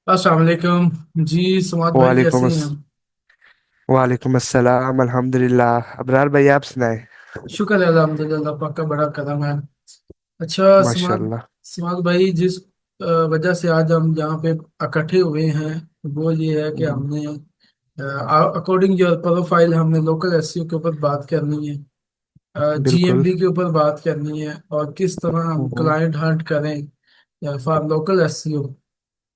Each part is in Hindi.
अस्सलाम वालेकुम जी। समाद भाई वालेकुम कैसे अस हैं? वालेकुम अस्सलाम अल्हम्दुलिल्लाह। अबरार भाई आप सुनाए। शुक्र है अल्हम्दुलिल्लाह, अल्लाह पाक का बड़ा करम है। अच्छा समाद माशाल्लाह। समाद भाई, जिस वजह से आज हम यहाँ पे इकट्ठे हुए हैं वो ये है कि हम्म, हमने अकॉर्डिंग योर प्रोफाइल हमने लोकल एसईओ के ऊपर बात करनी है, बिल्कुल। जीएमबी के ऊपर बात करनी है और किस तरह हम हम्म, क्लाइंट हंट करें फॉर लोकल एसईओ।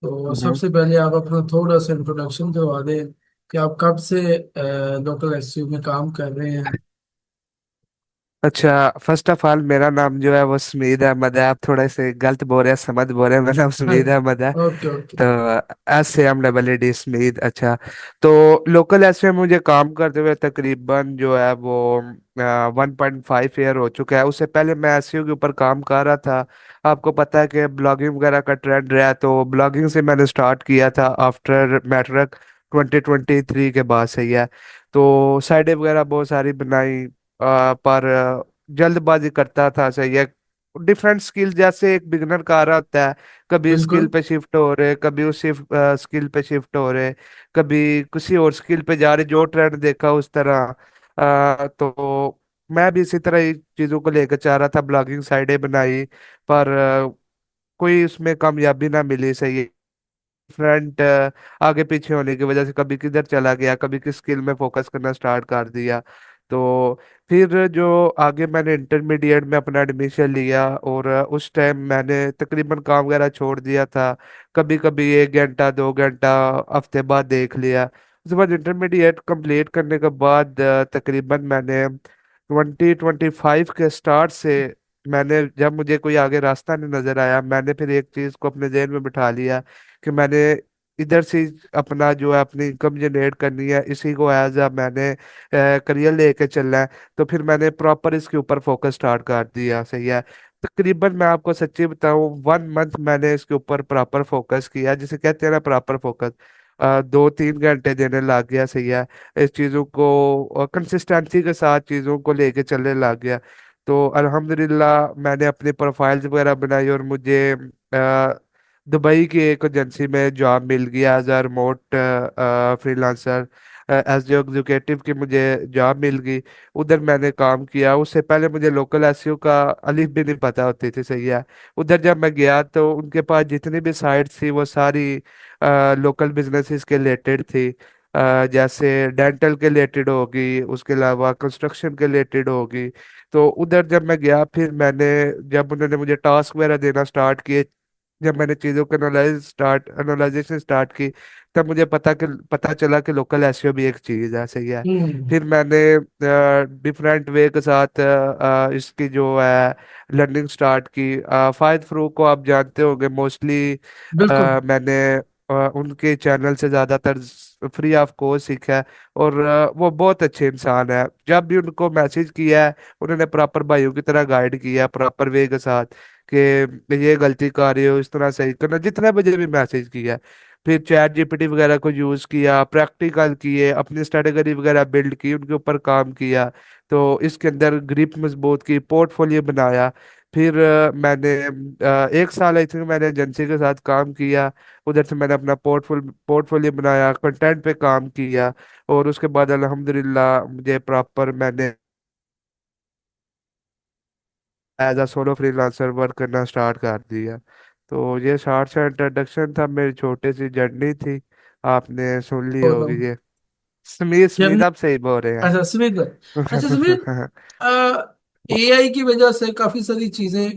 तो हम्म। सबसे पहले आप अपना थोड़ा सा इंट्रोडक्शन करवा दें कि आप कब से लोकल एसईओ में काम कर रहे हैं। अच्छा, फर्स्ट ऑफ ऑल मेरा नाम जो है वो समीद अहमद है। आप थोड़े से गलत बोल रहे हैं, समझ बोल रहे हैं। मेरा नाम समीद अहमद है। Okay okay. तो SAMEED स्मीद। अच्छा, तो लोकल एस में मुझे काम करते हुए तकरीबन जो है वो 1.5 ईयर हो चुका है। उससे पहले मैं SEO के ऊपर काम कर रहा था। आपको पता है कि ब्लॉगिंग वगैरह का ट्रेंड रहा है, तो ब्लॉगिंग से मैंने स्टार्ट किया था आफ्टर मैट्रिक 2023 के बाद से ही है। तो साइडें वगैरह बहुत सारी बनाई, पर जल्दबाजी करता था। सही है। डिफरेंट स्किल जैसे एक बिगनर का आ रहा होता है, कभी स्किल बिल्कुल पे शिफ्ट हो रहे, कभी उस स्किल पे शिफ्ट हो रहे, कभी किसी और स्किल पे जा रहे, जो ट्रेंड देखा उस तरह। तो मैं भी इसी तरह ही चीजों को लेकर चाह रहा था, ब्लॉगिंग साइडें बनाई, पर कोई उसमें कामयाबी ना मिली। सही है। फ्रंट आगे पीछे होने की वजह से कभी किधर चला गया, कभी किस स्किल में फोकस करना स्टार्ट कर दिया। तो फिर जो आगे मैंने इंटरमीडिएट में अपना एडमिशन लिया, और उस टाइम मैंने तकरीबन काम वगैरह छोड़ दिया था। कभी कभी 1 घंटा 2 घंटा हफ्ते बाद देख लिया। उसके बाद इंटरमीडिएट कंप्लीट करने के बाद तकरीबन मैंने 2025 के स्टार्ट से, मैंने जब मुझे कोई आगे रास्ता नहीं नजर आया, मैंने फिर एक चीज को अपने जहन में बिठा लिया कि मैंने इधर से अपना जो है अपनी इनकम जनरेट करनी है, इसी को एज अ मैंने करियर लेके चलना है। तो फिर मैंने प्रॉपर इसके ऊपर फोकस स्टार्ट कर दिया। सही है। तकरीबन मैं आपको सच्ची बताऊं, 1 मंथ मैंने इसके ऊपर प्रॉपर फोकस किया, जिसे कहते हैं ना प्रॉपर फोकस। 2-3 घंटे देने लग गया। सही है। इस चीज़ों को कंसिस्टेंसी के साथ चीज़ों को लेके चलने लग गया। तो अल्हम्दुलिल्लाह मैंने अपनी प्रोफाइल्स वगैरह बनाई, और मुझे दुबई की एक एजेंसी में जॉब मिल गया as a remote freelancer. As executive की मुझे जॉब मिल गई। उधर मैंने काम किया। उससे पहले मुझे लोकल एसईओ का अलिफ भी नहीं पता होती थी। सही है। उधर जब मैं गया तो उनके पास जितनी भी साइट्स थी वो सारी लोकल बिजनेसेस के रिलेटेड थी। जैसे डेंटल के रिलेटेड होगी, उसके अलावा कंस्ट्रक्शन के रिलेटेड होगी। तो उधर जब मैं गया, फिर मैंने, जब उन्होंने मुझे टास्क वगैरह देना स्टार्ट किए, जब मैंने चीज़ों को एनालाइजेशन स्टार्ट की, तब मुझे पता चला कि लोकल एसईओ भी एक चीज़ है। सही है। हम्म। फिर मैंने डिफरेंट वे के साथ इसकी जो है लर्निंग स्टार्ट की। फायद फरूक को आप जानते होंगे मोस्टली। बिल्कुल। मैंने उनके चैनल से ज़्यादातर फ्री ऑफ कॉस्ट सीखा है। और वो बहुत अच्छे इंसान है। जब भी उनको मैसेज किया है, उन्होंने प्रॉपर भाइयों की तरह गाइड किया है, प्रॉपर वे के साथ, कि ये गलती कर रहे हो, इस तरह सही करना, जितने बजे भी मैसेज किया है। फिर चैट जीपीटी वगैरह को यूज किया, प्रैक्टिकल किए, अपनी स्ट्रेटेजी वगैरह बिल्ड की, उनके ऊपर काम किया। तो इसके अंदर ग्रिप मजबूत की, पोर्टफोलियो बनाया। फिर मैंने 1 साल आई थिंक मैंने एजेंसी के साथ काम किया। उधर से मैंने अपना पोर्टफोलियो बनाया, कंटेंट पे काम किया। और उसके बाद अल्हम्दुलिल्लाह मुझे प्रॉपर मैंने as a solo freelancer work करना स्टार्ट कर दिया। तो ये शॉर्ट सा इंट्रोडक्शन था, मेरी छोटी सी जर्नी थी। आपने सुन ली बोलो। होगी ये। समीर क्या? समीर आप सही बोल रहे अच्छा सुमित भाई। अच्छा सुमित, हैं। एआई की वजह से काफी सारी चीजें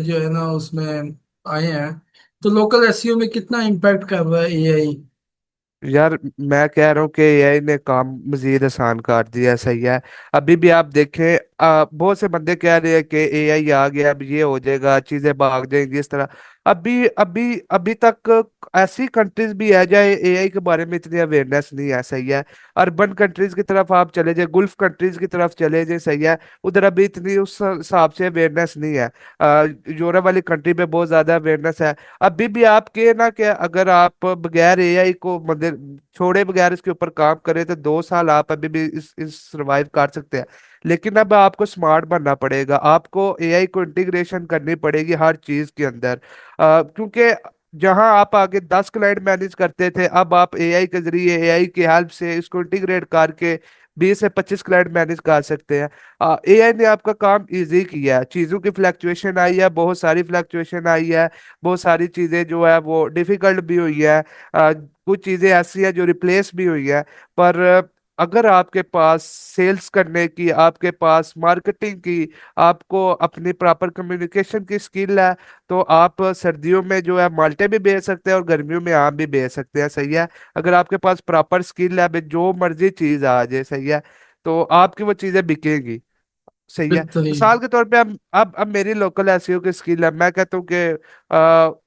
जो है ना उसमें आए हैं। तो लोकल एसईओ में कितना इम्पैक्ट कर रहा है एआई? यार मैं कह रहा हूँ कि एआई ने काम मजीद आसान कर दिया। सही है। अभी भी आप देखें, बहुत से बंदे कह रहे हैं कि एआई आ गया, अब ये हो जाएगा, चीजें भाग जाएंगी इस तरह। अभी अभी अभी तक ऐसी कंट्रीज भी है जहाँ एआई के बारे में इतनी अवेयरनेस नहीं है। सही है। अर्बन कंट्रीज की तरफ आप चले जाए, गुल्फ कंट्रीज की तरफ चले जाए। सही है। उधर अभी इतनी उस हिसाब से अवेयरनेस नहीं है। यूरोप वाली कंट्री पे बहुत ज्यादा अवेयरनेस है। अभी भी आपके ना, कि अगर आप बगैर एआई को मतलब छोड़े बगैर इसके ऊपर काम करें, तो 2 साल आप अभी भी इस सर्वाइव कर सकते हैं। लेकिन अब आपको स्मार्ट बनना पड़ेगा, आपको एआई को इंटीग्रेशन करनी पड़ेगी हर चीज के अंदर। क्योंकि जहां आप आगे 10 क्लाइंट मैनेज करते थे, अब आप एआई के जरिए, एआई की हेल्प से इसको इंटीग्रेट करके 20 से 25 क्लाइंट मैनेज कर सकते हैं। एआई ने आपका काम इजी किया है। चीज़ों की फ्लैक्चुएशन आई है, बहुत सारी फ्लैक्चुएशन आई है, बहुत सारी चीज़ें जो है वो डिफिकल्ट भी हुई है, कुछ चीज़ें ऐसी है जो रिप्लेस भी हुई है। पर अगर आपके पास सेल्स करने की, आपके पास मार्केटिंग की, आपको अपनी प्रॉपर कम्युनिकेशन की स्किल है, तो आप सर्दियों में जो है माल्टे भी बेच सकते हैं और गर्मियों में आम भी बेच सकते हैं, सही है। अगर आपके पास प्रॉपर स्किल है, भाई जो मर्जी चीज आ जाए, सही है, तो आपकी वो चीजें बिकेंगी, सही है। बेहतरीन। मिसाल के तौर पे अब मेरी लोकल एसईओ की स्किल है, मैं कहता हूँ कि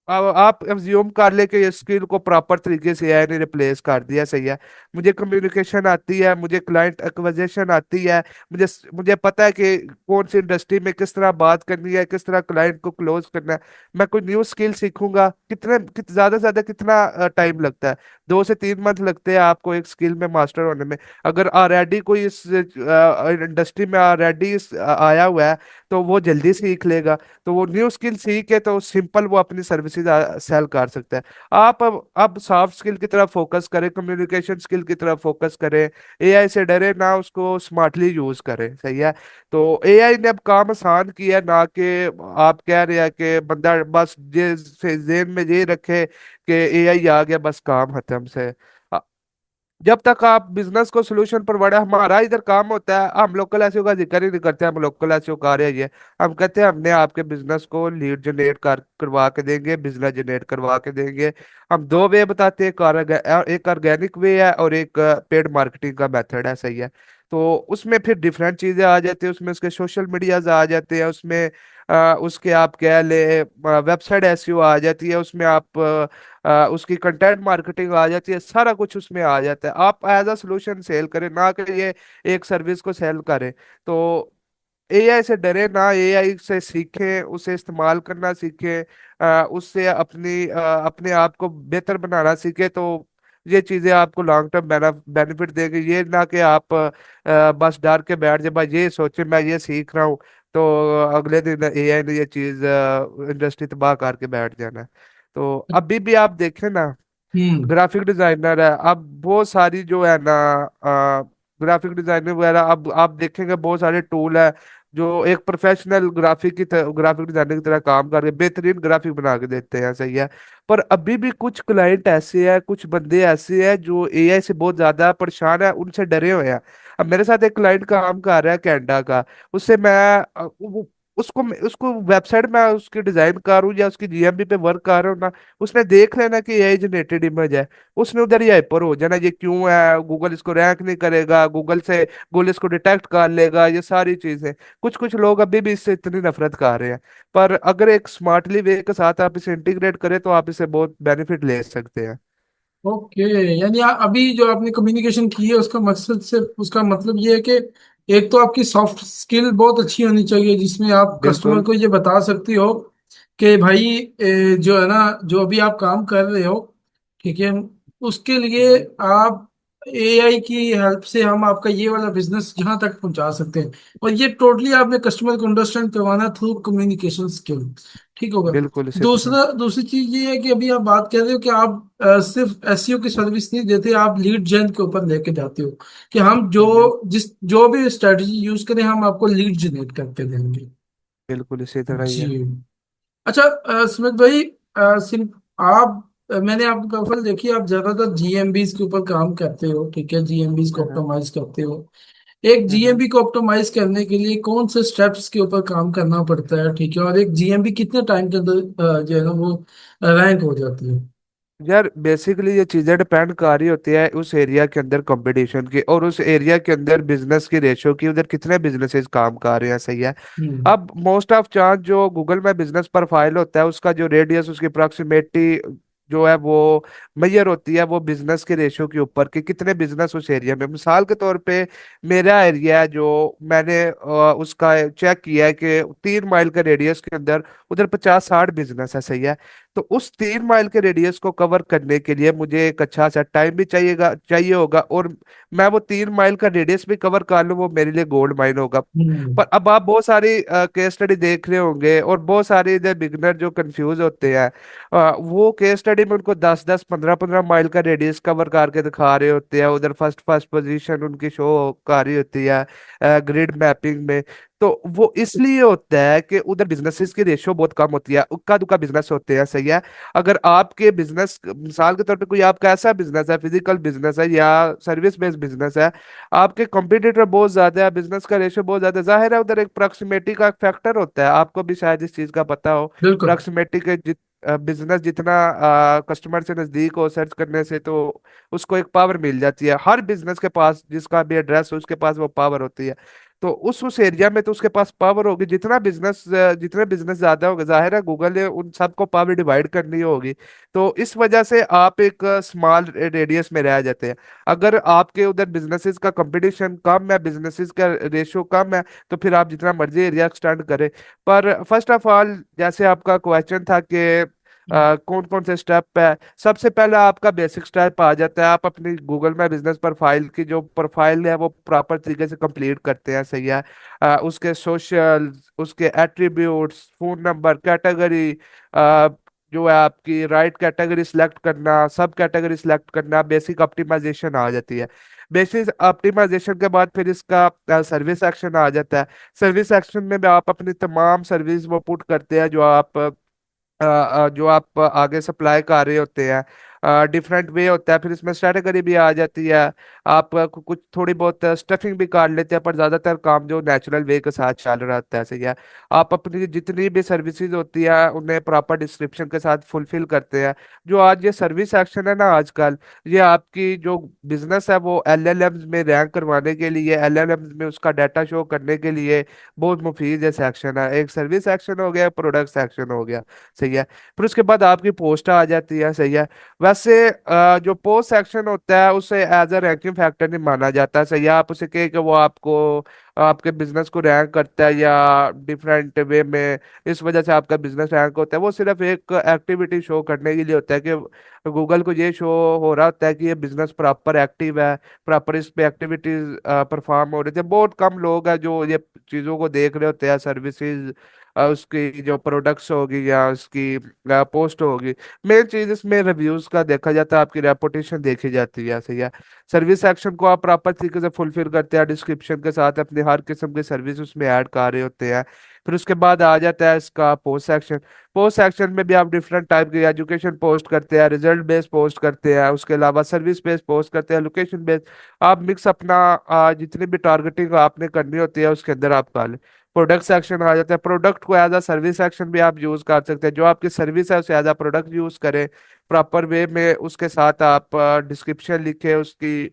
अब आप एज्यूम कर ले कि ये स्किल को प्रॉपर तरीके से एआई ने रिप्लेस कर दिया, सही है। मुझे कम्युनिकेशन आती है, मुझे क्लाइंट एक्विजिशन आती है, मुझे मुझे पता है कि कौन सी इंडस्ट्री में किस तरह बात करनी है, किस तरह क्लाइंट को क्लोज करना है। मैं कोई न्यू स्किल सीखूंगा, ज्यादा से ज्यादा कितना टाइम लगता है? 2 से 3 मंथ लगते हैं आपको एक स्किल में मास्टर होने में। अगर ऑलरेडी कोई इस इंडस्ट्री में ऑलरेडी आया हुआ है, तो वो जल्दी सीख लेगा। तो वो न्यू स्किल सीख के तो सिंपल वो अपनी सर्विसेज सेल कर सकता है। आप अब सॉफ्ट स्किल की तरफ फोकस करें, कम्युनिकेशन स्किल की तरफ फोकस करें। एआई से डरे ना, उसको स्मार्टली यूज करें, सही है। तो एआई ने अब काम आसान किया, ना कि आप कह रहे हैं कि बंदा बस ये जेन में ये रखे कि एआई आ गया बस काम खत्म से। जब तक आप बिजनेस को सोल्यूशन प्रोवाइडर, हमारा इधर काम होता है, हम लोकल एसईओ का जिक्र ही नहीं करते, हम लोकल एसईओ कार्य ही है। हम कहते हैं हमने आपके बिजनेस को लीड जनरेट करवा के देंगे, बिजनेस जनरेट करवा के देंगे। हम दो वे बताते हैं, एक ऑर्गेनिक वे है और एक पेड मार्केटिंग का मेथड है, सही है। तो उसमें फिर डिफरेंट चीजें आ जाती है, उसमें उसके सोशल मीडियाज आ जाते हैं, उसमें उसके आप कह ले वेबसाइट एसईओ आ जाती है, उसमें आप उसकी कंटेंट मार्केटिंग आ जाती है, सारा कुछ उसमें आ जाता है। आप एज अ सोल्यूशन सेल करें, ना कि ये एक सर्विस को सेल करें। तो एआई से डरे ना, एआई से सीखें, उसे इस्तेमाल करना सीखें, उससे अपने आप को बेहतर बनाना सीखें। तो ये चीजें आपको लॉन्ग टर्म बेनिफिट देंगी। ये ना कि आप बस डर के बैठ जाए, बस ये सोचे मैं ये सीख रहा हूँ, तो अगले दिन एआई ने ये चीज इंडस्ट्री तबाह करके बैठ जाना है। तो अभी भी आप देखें ना, हम्म। ग्राफिक डिजाइनर है, अब बहुत सारी जो है ना ग्राफिक डिजाइनर वगैरह, अब आप देखेंगे बहुत सारे टूल है जो एक प्रोफेशनल ग्राफिक डिजाइनर की तरह काम करके बेहतरीन ग्राफिक बना के देते हैं, सही है। पर अभी भी कुछ क्लाइंट ऐसे हैं, कुछ बंदे ऐसे हैं जो एआई से बहुत ज्यादा परेशान है, उनसे डरे हुए हैं। अब मेरे साथ एक क्लाइंट काम कर रहा है कनाडा का, उससे मैं उसको वेबसाइट में उसकी डिजाइन कर हूँ या उसकी जीएमबी पे वर्क कर रहा हूँ ना, उसने देख लेना कि एआई जनरेटेड इमेज है, उसने उधर ही हाइपर हो जाना, ये क्यों है, गूगल इसको रैंक नहीं करेगा, गूगल इसको डिटेक्ट कर लेगा, ये सारी चीजें। कुछ कुछ लोग अभी भी इससे इतनी नफरत कर रहे हैं। पर अगर एक स्मार्टली वे के साथ आप इसे इंटीग्रेट करें, तो आप इसे बहुत बेनिफिट ले सकते हैं। ओके। यानी अभी जो आपने कम्युनिकेशन की है उसका मकसद से, उसका मतलब ये है कि एक तो आपकी सॉफ्ट स्किल बहुत अच्छी होनी चाहिए जिसमें आप कस्टमर बिल्कुल। को ये बता सकती हो कि भाई जो है ना, जो अभी आप काम कर रहे हो, ठीक है, उसके लिए हम्म। आप एआई की हेल्प से हम आपका ये वाला बिजनेस जहां तक पहुंचा सकते हैं। और ये टोटली आपने कस्टमर को अंडरस्टैंड करवाना थ्रू कम्युनिकेशन स्किल। ठीक होगा। बिल्कुल इसी तरह। दूसरी चीज ये है कि अभी आप बात कर रहे हो कि आप सिर्फ एसईओ की सर्विस नहीं देते, आप लीड जेन के ऊपर लेके जाते हो कि हम हम्म। जो भी स्ट्रेटजी यूज करें हम आपको लीड जनरेट करके देंगे। बिल्कुल इसी तरह ही जी। है। अच्छा, सुमित भाई, सिर्फ आप मैंने आपकी प्रोफाइल देखी, आप ज्यादातर जीएमबीज के ऊपर काम करते हो, ठीक है, जीएमबीज को हम्म। ऑप्टिमाइज करते हो। एक हम्म। जीएमबी को ऑप्टिमाइज करने के लिए कौन से स्टेप्स के ऊपर काम करना पड़ता है, ठीक है, और एक जीएमबी कितने टाइम के अंदर जो है ना वो रैंक हो जाती है? यार बेसिकली ये चीजें डिपेंड कर रही होती है उस एरिया के अंदर कंपटीशन की, और उस एरिया के अंदर बिजनेस की रेशो की, उधर कितने बिजनेसेस काम कर रहे हैं, सही है। हम्म। अब मोस्ट ऑफ चांस जो गूगल में बिजनेस प्रोफाइल होता है, उसका जो रेडियस, उसकी अप्रोक्सीमेटली जो है वो मैयर होती है वो बिजनेस के रेशियो के ऊपर, कि कितने बिजनेस उस एरिया में। मिसाल के तौर पे मेरा एरिया है जो मैंने उसका चेक किया है कि 3 माइल के रेडियस के अंदर उधर 50-60 बिजनेस है, सही है। तो उस 3 माइल के रेडियस को कवर करने के लिए मुझे एक अच्छा सा टाइम भी चाहिए होगा, और मैं वो 3 माइल का रेडियस भी कवर कर लूँ, वो मेरे लिए गोल्ड माइन होगा। हम्म। पर अब आप बहुत सारी केस स्टडी देख रहे होंगे, और बहुत सारे इधर बिगनर जो कंफ्यूज होते हैं, वो केस स्टडी में उनको 10-10 15-15 माइल का रेडियस कवर करके दिखा रहे होते हैं, उधर फर्स्ट फर्स्ट पोजीशन उनकी शो कर रही होती है ग्रिड मैपिंग में। तो वो इसलिए होता है कि उधर बिजनेसेस की रेशियो बहुत कम होती है, उक्का दुक्का बिजनेस होते हैं, सही है। अगर आपके बिजनेस, मिसाल के तौर पे कोई आपका ऐसा बिजनेस है, फिजिकल बिजनेस है या सर्विस बेस्ड बिजनेस है, आपके कंपटीटर बहुत ज्यादा है, बिजनेस का रेशियो बहुत ज्यादा है, जाहिर है उधर एक प्रॉक्सिमिटी का फैक्टर होता है, आपको भी शायद इस चीज का पता हो। बिल्कुल। प्रॉक्सिमिटी के बिजनेस जितना कस्टमर से नजदीक हो सर्च करने से, तो उसको एक पावर मिल जाती है, हर बिजनेस के पास जिसका भी एड्रेस हो उसके पास वो पावर होती है। तो उस एरिया में तो उसके पास पावर होगी, जितने बिजनेस ज्यादा होंगे, जाहिर है गूगल ने उन सबको पावर डिवाइड करनी होगी। तो इस वजह से आप एक स्मॉल रेडियस में रह जाते हैं। अगर आपके उधर बिजनेसेस का कंपटीशन कम है, बिजनेसेस का रेशियो कम है, तो फिर आप जितना मर्जी एरिया एक्सटेंड करें। पर फर्स्ट ऑफ ऑल, जैसे आपका क्वेश्चन था कि कौन कौन से स्टेप है, सबसे पहले आपका बेसिक स्टेप आ जाता है, आप अपनी गूगल में बिजनेस प्रोफाइल की जो प्रोफाइल है वो प्रॉपर तरीके से कंप्लीट करते हैं, सही है। उसके सोशल, उसके एट्रीब्यूट्स, फोन नंबर, कैटेगरी, जो है आपकी राइट कैटेगरी सिलेक्ट करना, सब कैटेगरी सिलेक्ट करना, बेसिक ऑप्टिमाइजेशन आ जाती है। बेसिक ऑप्टिमाइजेशन के बाद फिर इसका सर्विस एक्शन आ जाता है। सर्विस एक्शन में भी आप अपनी तमाम सर्विस वो पुट करते हैं जो आप आगे सप्लाई कर रहे होते हैं। डिफरेंट वे होता है, फिर इसमें स्ट्रेटेजी भी आ जाती है। आप कुछ थोड़ी बहुत स्टफिंग भी कर लेते हैं, पर ज्यादातर काम जो नेचुरल वे के साथ चल रहा होता है, सही है। आप अपनी जितनी भी सर्विसेज होती है उन्हें प्रॉपर डिस्क्रिप्शन के साथ फुलफिल करते हैं। जो आज ये सर्विस एक्शन है ना आजकल, ये आपकी जो बिजनेस है वो एलएलएम्स में रैंक करवाने के लिए, एलएलएम्स में उसका डाटा शो करने के लिए बहुत मुफीद है सेक्शन है। एक सर्विस एक्शन हो गया, प्रोडक्ट सेक्शन हो गया, सही है। फिर उसके बाद आपकी पोस्ट आ जाती है, सही है। वैसे जो पोस्ट सेक्शन होता है उसे एज अ रैंकिंग फैक्टर नहीं माना जाता, सही है। आप उसे कहे कि वो आपको आपके बिजनेस को रैंक करता है या डिफरेंट वे में, इस वजह से आपका बिजनेस रैंक होता है, वो सिर्फ एक एक्टिविटी शो करने के लिए होता है कि गूगल को ये शो हो रहा होता है कि ये बिजनेस प्रॉपर एक्टिव है, प्रॉपर इस पे एक्टिविटीज परफॉर्म हो रही थी। बहुत कम लोग हैं जो ये चीज़ों को देख रहे होते हैं, सर्विसेज उसकी जो प्रोडक्ट्स होगी या उसकी पोस्ट होगी। मेन चीज इसमें रिव्यूज का देखा जाता है, आपकी रेपुटेशन देखी जाती है, सही है। सर्विस एक्शन को आप प्रॉपर तरीके से फुलफिल करते हैं, डिस्क्रिप्शन के साथ अपनी हर किस्म की सर्विस उसमें ऐड कर रहे होते हैं। फिर उसके बाद आ जाता है इसका पोस्ट सेक्शन। पोस्ट सेक्शन में भी आप डिफरेंट टाइप की एजुकेशन पोस्ट करते हैं, रिजल्ट बेस्ड पोस्ट करते हैं, उसके अलावा सर्विस बेस्ड पोस्ट करते हैं, लोकेशन बेस्ड। आप मिक्स अपना जितनी भी टारगेटिंग आपने करनी होती है उसके अंदर आप कर लें। प्रोडक्ट सेक्शन आ जाता है, प्रोडक्ट को एज अ सर्विस सेक्शन भी आप यूज कर सकते हैं, जो आपकी सर्विस है उसे एज अ प्रोडक्ट यूज करें प्रॉपर वे में, उसके साथ आप डिस्क्रिप्शन लिखे, उसकी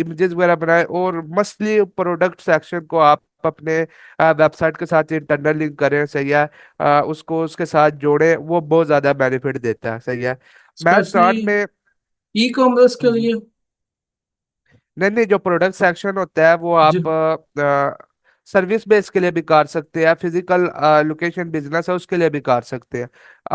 इमेजेस वगैरह बनाए, और मस्टली प्रोडक्ट सेक्शन को आप अपने वेबसाइट के साथ इंटरनल लिंक करें, सही है। उसको उसके साथ जोड़ें, वो बहुत ज्यादा बेनिफिट देता है, सही है। मैं स्पेशली स्टार्ट में ई कॉमर्स के हम्म, लिए। नहीं नहीं, जो प्रोडक्ट सेक्शन होता है वो जी। आप सर्विस बेस के लिए भी कर सकते हैं, फिजिकल लोकेशन बिजनेस है उसके लिए भी कर सकते हैं।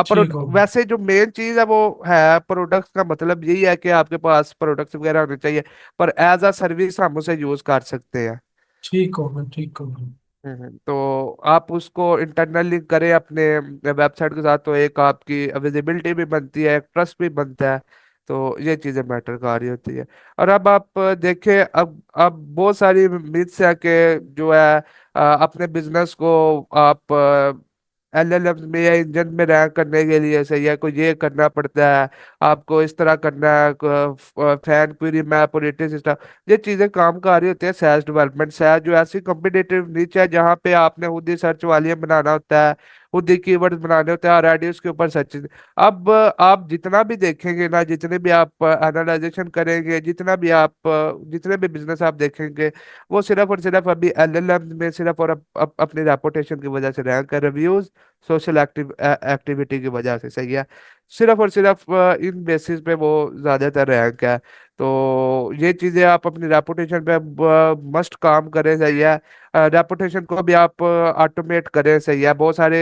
ठीक हो। वैसे जो मेन चीज है वो है प्रोडक्ट्स का, मतलब यही है कि आपके पास प्रोडक्ट्स वगैरह होने चाहिए, पर एज अ सर्विस हम उसे यूज कर सकते हैं। ठीक हो गया, ठीक हो गया। तो आप उसको इंटरनल लिंक करें अपने वेबसाइट के साथ, तो एक आपकी विजिबिलिटी भी बनती है, एक ट्रस्ट भी बनता है। तो ये चीजें मैटर कर रही होती है। और अब आप देखें, अब बहुत सारी मिथ्स है कि जो है अपने बिजनेस को आप एलएलएम में या इंजन में रैंक करने के लिए, सही है, को ये करना पड़ता है, आपको इस तरह करना है, फैन क्वेरी मैप और रेटिंग सिस्टम। ये चीजें काम का आ रही होती है सैस डेवलपमेंट। सैस जो ऐसी कॉम्पिटेटिव नीच है जहाँ पे आपने खुद ही सर्च वालियां बनाना होता है, खुद ही कीवर्ड्स बनाने होते हैं, और रेडियस के ऊपर सर्च। अब आप जितना भी देखेंगे ना, जितने भी आप एनालाइजेशन करेंगे, जितने भी बिजनेस आप देखेंगे, वो सिर्फ और सिर्फ अभी एलएलएम में सिर्फ और अपनी रेपुटेशन की वजह से रैंक है, रिव्यूज, सोशल एक्टिविटी की वजह से, सही है। सिर्फ और सिर्फ इन बेसिस पे वो ज्यादातर रैंक है। तो ये चीजें आप अपनी रेपुटेशन पे मस्ट काम करें, सही है। रेपुटेशन को भी आप ऑटोमेट करें, सही है। बहुत सारे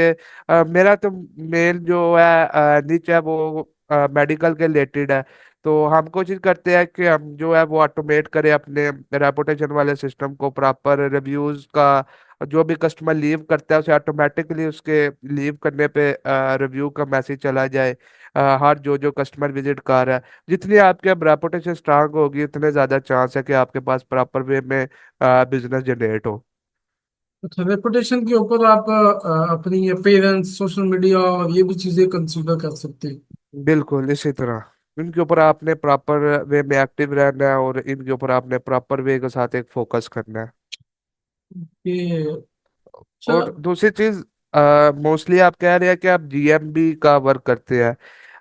मेरा तो मेन जो है निच है वो मेडिकल के रिलेटेड है। तो हम कोशिश करते हैं कि हम जो है वो ऑटोमेट करें अपने रेपुटेशन वाले सिस्टम को, प्रॉपर रिव्यूज का जो भी कस्टमर लीव करता है उसे ऑटोमेटिकली उसके लीव करने पे रिव्यू का मैसेज चला जाए हर जो कस्टमर विजिट कर रहा है। जितनी आपकी अब रेपुटेशन स्ट्रांग होगी उतने ज्यादा चांस है कि आपके पास प्रॉपर वे में बिजनेस जनरेट हो। अच्छा, रेपुटेशन के ऊपर आप अपनी अपीयरेंस, सोशल मीडिया और ये भी चीजें कंसीडर कर सकते हैं। बिल्कुल इसी तरह इनके ऊपर आपने प्रॉपर वे में एक्टिव रहना है और इनके ऊपर आपने प्रॉपर वे के साथ एक फोकस करना है। कि अच्छा। और दूसरी चीज, मोस्टली आप कह रहे हैं कि आप जीएमबी का वर्क करते हैं।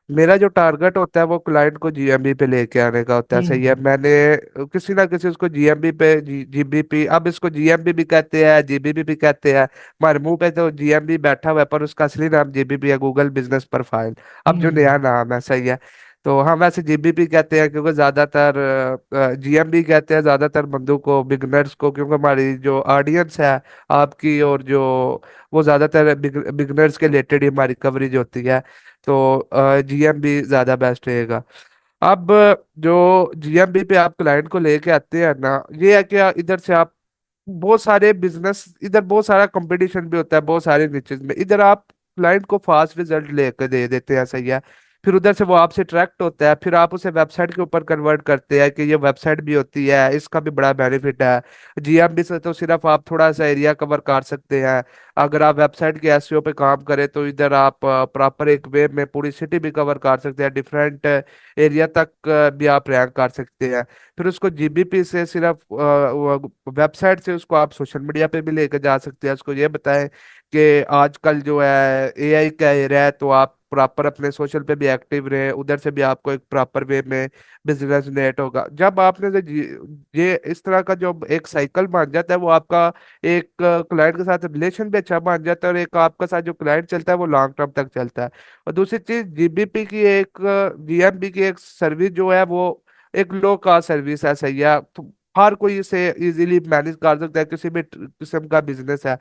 मेरा जो टारगेट होता है वो क्लाइंट को जीएमबी पे लेके आने का होता है, सही है। हम्म। मैंने किसी ना किसी उसको जीएमबी पे जीबीपी, अब इसको जीएमबी भी कहते हैं जीबीबी भी कहते हैं। हमारे मुंह पे तो जीएमबी बैठा हुआ है पर उसका असली नाम जीबीपी है, गूगल बिजनेस प्रोफाइल। अब जो हम्म। नया नाम है, सही है। तो हम ऐसे जीबीपी कहते हैं क्योंकि ज्यादातर जीएमबी कहते हैं ज्यादातर बंदों को, बिगनर्स को, क्योंकि हमारी जो ऑडियंस है आपकी और जो वो ज्यादातर बिगनर्स के रिलेटेड ही हमारी कवरेज होती है। तो जीएम भी ज्यादा बेस्ट रहेगा। अब जो जीएमबी पे आप क्लाइंट को लेके आते हैं ना, ये है कि इधर से आप बहुत सारे बिजनेस, इधर बहुत सारा कंपटीशन भी होता है बहुत सारे निचेस में। इधर आप क्लाइंट को फास्ट रिजल्ट लेकर दे देते हैं, सही है। फिर उधर से वो आपसे अट्रैक्ट होता है, फिर आप उसे वेबसाइट के ऊपर कन्वर्ट करते हैं कि ये वेबसाइट भी होती है, इसका भी बड़ा बेनिफिट है। जीएमबी से तो सिर्फ आप थोड़ा सा एरिया कवर कर सकते हैं। अगर आप वेबसाइट के एसईओ पे काम करें तो इधर आप प्रॉपर एक वे में पूरी सिटी भी कवर कर सकते हैं, डिफरेंट एरिया तक भी आप रैंक कर सकते हैं। फिर उसको जीबीपी से सिर्फ वेबसाइट से उसको आप सोशल मीडिया पे भी लेकर जा सकते हैं। उसको ये बताएं कि आजकल जो है एआई का एरा है, तो आप प्रॉपर अपने सोशल पे भी एक्टिव रहे, उधर से भी आपको एक प्रॉपर वे में बिजनेस जनरेट होगा। जब आपने ये इस तरह का जो एक साइकिल बन जाता है वो आपका एक क्लाइंट के साथ रिलेशन भी अच्छा बन जाता है और एक आपका साथ जो क्लाइंट चलता है वो लॉन्ग टर्म तक चलता है। और दूसरी चीज, जीबीपी की एक जीएमबी की एक सर्विस जो है वो एक लो कॉस्ट सर्विस है, सही है। तो हर कोई इसे इजीली मैनेज कर सकता है, किसी भी किस्म का बिजनेस है।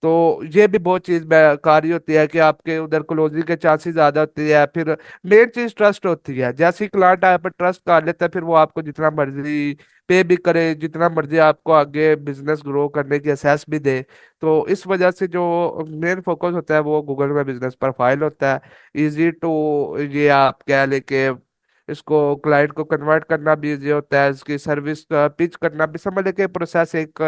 तो ये भी बहुत चीज बेकारी होती है कि आपके उधर क्लोजिंग के चांसेस ज्यादा होती है। फिर मेन चीज ट्रस्ट होती है, जैसे ही क्लाइंट आप पर ट्रस्ट कर लेता है फिर वो आपको जितना मर्जी पे भी करे, जितना मर्जी आपको आगे बिजनेस ग्रो करने की असेस भी दे। तो इस वजह से जो मेन फोकस होता है वो गूगल में बिजनेस प्रोफाइल होता है। इजी टू, ये आप कह लेके इसको क्लाइंट को कन्वर्ट करना भी इजी होता है, इसकी सर्विस पिच करना भी, समझ लेके प्रोसेस एक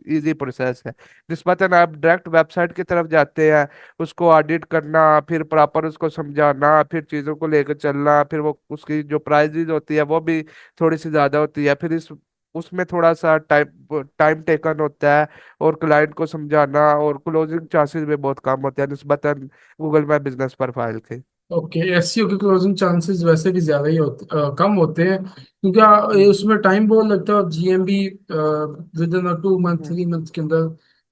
इजी प्रोसेस है। निस्बतन आप डायरेक्ट वेबसाइट की तरफ जाते हैं, उसको ऑडिट करना, फिर प्रॉपर उसको समझाना, फिर चीज़ों को लेकर चलना, फिर वो उसकी जो प्राइजेज होती है वो भी थोड़ी सी ज़्यादा होती है। फिर इस उसमें थोड़ा सा टाइम टाइम टेकन होता है और क्लाइंट को समझाना, और क्लोजिंग चांसेस भी बहुत कम होते हैं निस्बतन गूगल माई बिजनेस प्रोफाइल के। ओके, एसईओ के क्लोजिंग चांसेस वैसे भी ज्यादा ही होते, कम होते हैं, क्योंकि ये हम्म। उसमें टाइम बहुत लगता है और GMB with in 2 month hmm. 3 month के अंदर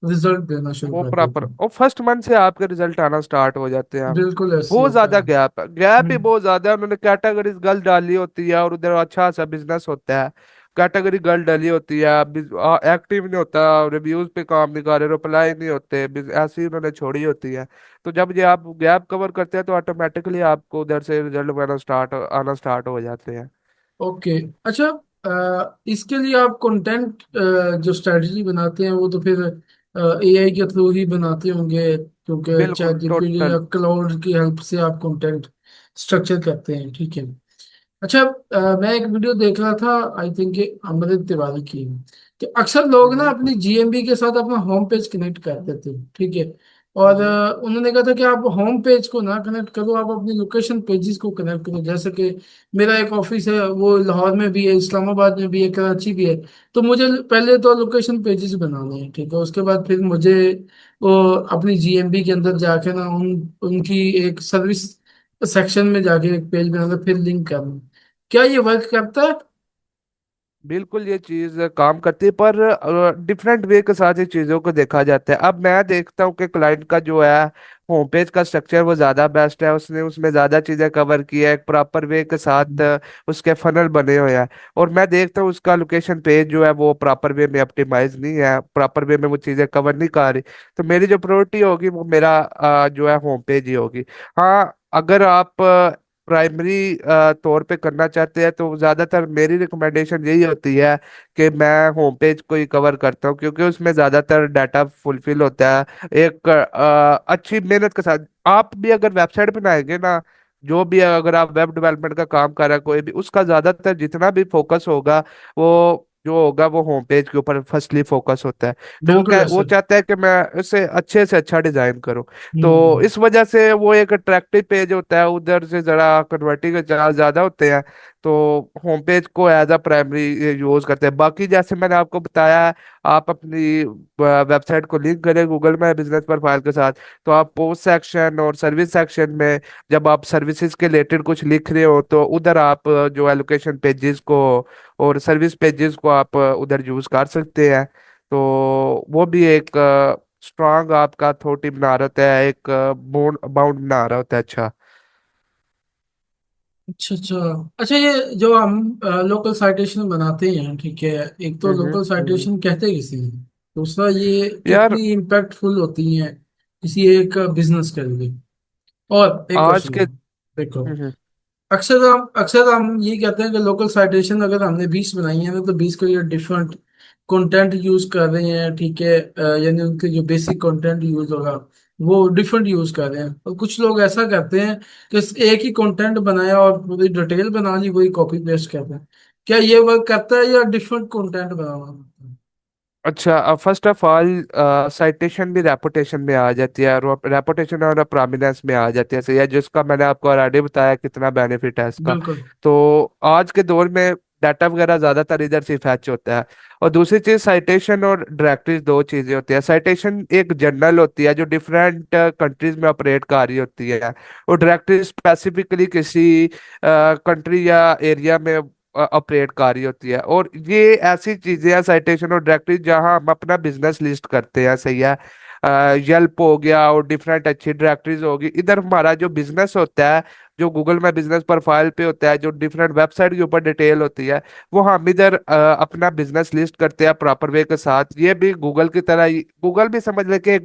रिजल्ट देना शुरू वो कर प्रॉपर देते हैं। और फर्स्ट मंथ से आपके रिजल्ट आना स्टार्ट हो जाते हैं। बिल्कुल ऐसे ही बहुत होता ज्यादा है। गैप है, गैप ही हम्म। बहुत ज्यादा है। उन्होंने कैटेगरीज गर्ल डाली होती है और उधर अच्छा सा बिजनेस होता है, कैटेगरी गर्ल डाली होती है, एक्टिव नहीं होता, रिव्यूज पे काम नहीं कर रहे, रिप्लाई नहीं होते, ऐसी उन्होंने छोड़ी होती है। तो जब ये आप गैप कवर करते हैं तो ऑटोमेटिकली आपको उधर से रिजल्ट आना स्टार्ट हो जाते हैं। ओके। अच्छा, इसके लिए आप कंटेंट जो स्ट्रेटजी बनाते हैं वो तो फिर एआई के थ्रू ही बनाते होंगे, क्योंकि चैट बिल्कुल जीपीटी या टोटल। क्लाउड की हेल्प से आप कंटेंट स्ट्रक्चर करते हैं, ठीक है। अच्छा, मैं एक वीडियो देख रहा था, आई थिंक अमृत तिवारी की, कि अक्सर लोग ना हम्म। अपनी जीएमबी के साथ अपना होम पेज कनेक्ट करते थे, ठीक है। और हम्म। उन्होंने कहा था कि आप होम पेज को ना कनेक्ट करो, आप अपनी लोकेशन पेजेस को कनेक्ट करो। जैसे कि मेरा एक ऑफिस है, वो लाहौर में भी है, इस्लामाबाद में भी है, कराची भी है। तो मुझे पहले तो लोकेशन पेजेस बनाने हैं, ठीक है। उसके बाद फिर मुझे वो अपनी जीएमबी के अंदर जाके ना उनकी एक सर्विस सेक्शन में जाके एक पेज बनाना, फिर लिंक करना। क्या ये वर्क करता है? बिल्कुल ये चीज काम करती है, पर डिफरेंट वे के साथ ये चीजों को देखा जाता है। अब मैं देखता हूँ कि क्लाइंट का जो है होम पेज का स्ट्रक्चर वो ज्यादा बेस्ट है, उसने उसमें ज्यादा चीजें कवर की है, एक प्रॉपर वे के साथ उसके फनल बने हुए हैं। और मैं देखता हूँ उसका लोकेशन पेज जो है वो प्रॉपर वे में ऑप्टिमाइज नहीं है, प्रॉपर वे में वो चीजें कवर नहीं कर रही। तो मेरी जो प्रायोरिटी होगी वो मेरा जो है होम पेज ही होगी। हाँ, अगर आप प्राइमरी तौर पे करना चाहते हैं तो ज्यादातर मेरी रिकमेंडेशन यही होती है कि मैं होम पेज को ही कवर करता हूँ, क्योंकि उसमें ज्यादातर डाटा फुलफिल होता है। एक अच्छी मेहनत के साथ आप भी अगर वेबसाइट बनाएंगे ना, जो भी अगर आप वेब डेवलपमेंट का काम कर रहे हैं कोई भी, उसका ज्यादातर जितना भी फोकस होगा वो जो होगा वो होम पेज के ऊपर फर्स्टली फोकस होता है। तो बिल्कुल वो ऐसे। चाहता है कि मैं उसे अच्छे से अच्छा डिजाइन करूं। तो हम्म। इस वजह से वो एक अट्रैक्टिव पेज होता है, उधर से जरा कन्वर्टिंग के चार्ज ज्यादा होते हैं। तो होम पेज को एज अ प्राइमरी यूज करते हैं। बाकी जैसे मैंने आपको बताया, आप अपनी वेबसाइट को लिंक करें गूगल में बिजनेस प्रोफाइल के साथ, तो आप पोस्ट सेक्शन और सर्विस सेक्शन में जब आप सर्विसेज के रिलेटेड कुछ लिख रहे हो तो उधर आप जो है लोकेशन पेजेस को और सर्विस पेजेस को आप उधर यूज कर सकते हैं। तो वो भी एक स्ट्रांग आपका अथॉरिटी बना रहा होता है, एक बाउंड बाउंड बना रहा होता है। अच्छा। अच्छा अच्छा। अच्छा, ये जो हम लोकल साइटेशन बनाते हैं, ठीक है, एक तो लोकल हम्म। साइटेशन कहते किसी हैं, दूसरा ये यार कितनी इम्पैक्टफुल होती हैं किसी एक बिजनेस के लिए। और एक आज क्वेश्चन के देखो, हम्म अक्सर हम ये कहते हैं कि लोकल साइटेशन अगर हमने 20 बनाई है ना, तो 20 को ये डिफरेंट कंटेंट यूज कर रहे हैं, ठीक है, यानी उनके जो बेसिक कंटेंट यूज होगा वो डिफरेंट यूज कर रहे हैं। और कुछ लोग ऐसा करते हैं कि एक ही कंटेंट बनाया और पूरी डिटेल बना ली, वही कॉपी पेस्ट करते हैं। क्या ये वर्क करता है या डिफरेंट कंटेंट बनाना पड़ता है? अच्छा, फर्स्ट ऑफ ऑल साइटेशन भी रेपुटेशन में आ जाती है, और रेपुटेशन और प्रोमिनेंस में आ जाती है, सही है, जिसका मैंने आपको ऑलरेडी बताया कितना बेनिफिट है इसका। बिल्कुल। तो आज के दौर में डाटा वगैरह ज्यादातर इधर से फैच होता है। और दूसरी चीज, साइटेशन और डायरेक्टरीज दो चीजें होती है। साइटेशन एक जर्नल होती है जो डिफरेंट कंट्रीज में ऑपरेट कर रही होती है, और डायरेक्टरी स्पेसिफिकली किसी कंट्री या एरिया में ऑपरेट कर रही होती है। और ये ऐसी चीजें हैं साइटेशन और डायरेक्टरी जहां हम अपना बिजनेस लिस्ट करते हैं, सही है। यल्प हो गया और डिफरेंट अच्छी डायरेक्टरीज होगी, इधर हमारा जो बिजनेस होता है, जो गूगल में बिजनेस प्रोफाइल पे होता है, जो डिफरेंट वेबसाइट के ऊपर डिटेल होती है, वो हम इधर अपना बिजनेस लिस्ट करते हैं प्रॉपर वे के साथ। ये भी गूगल की तरह ही, गूगल भी समझ ले कि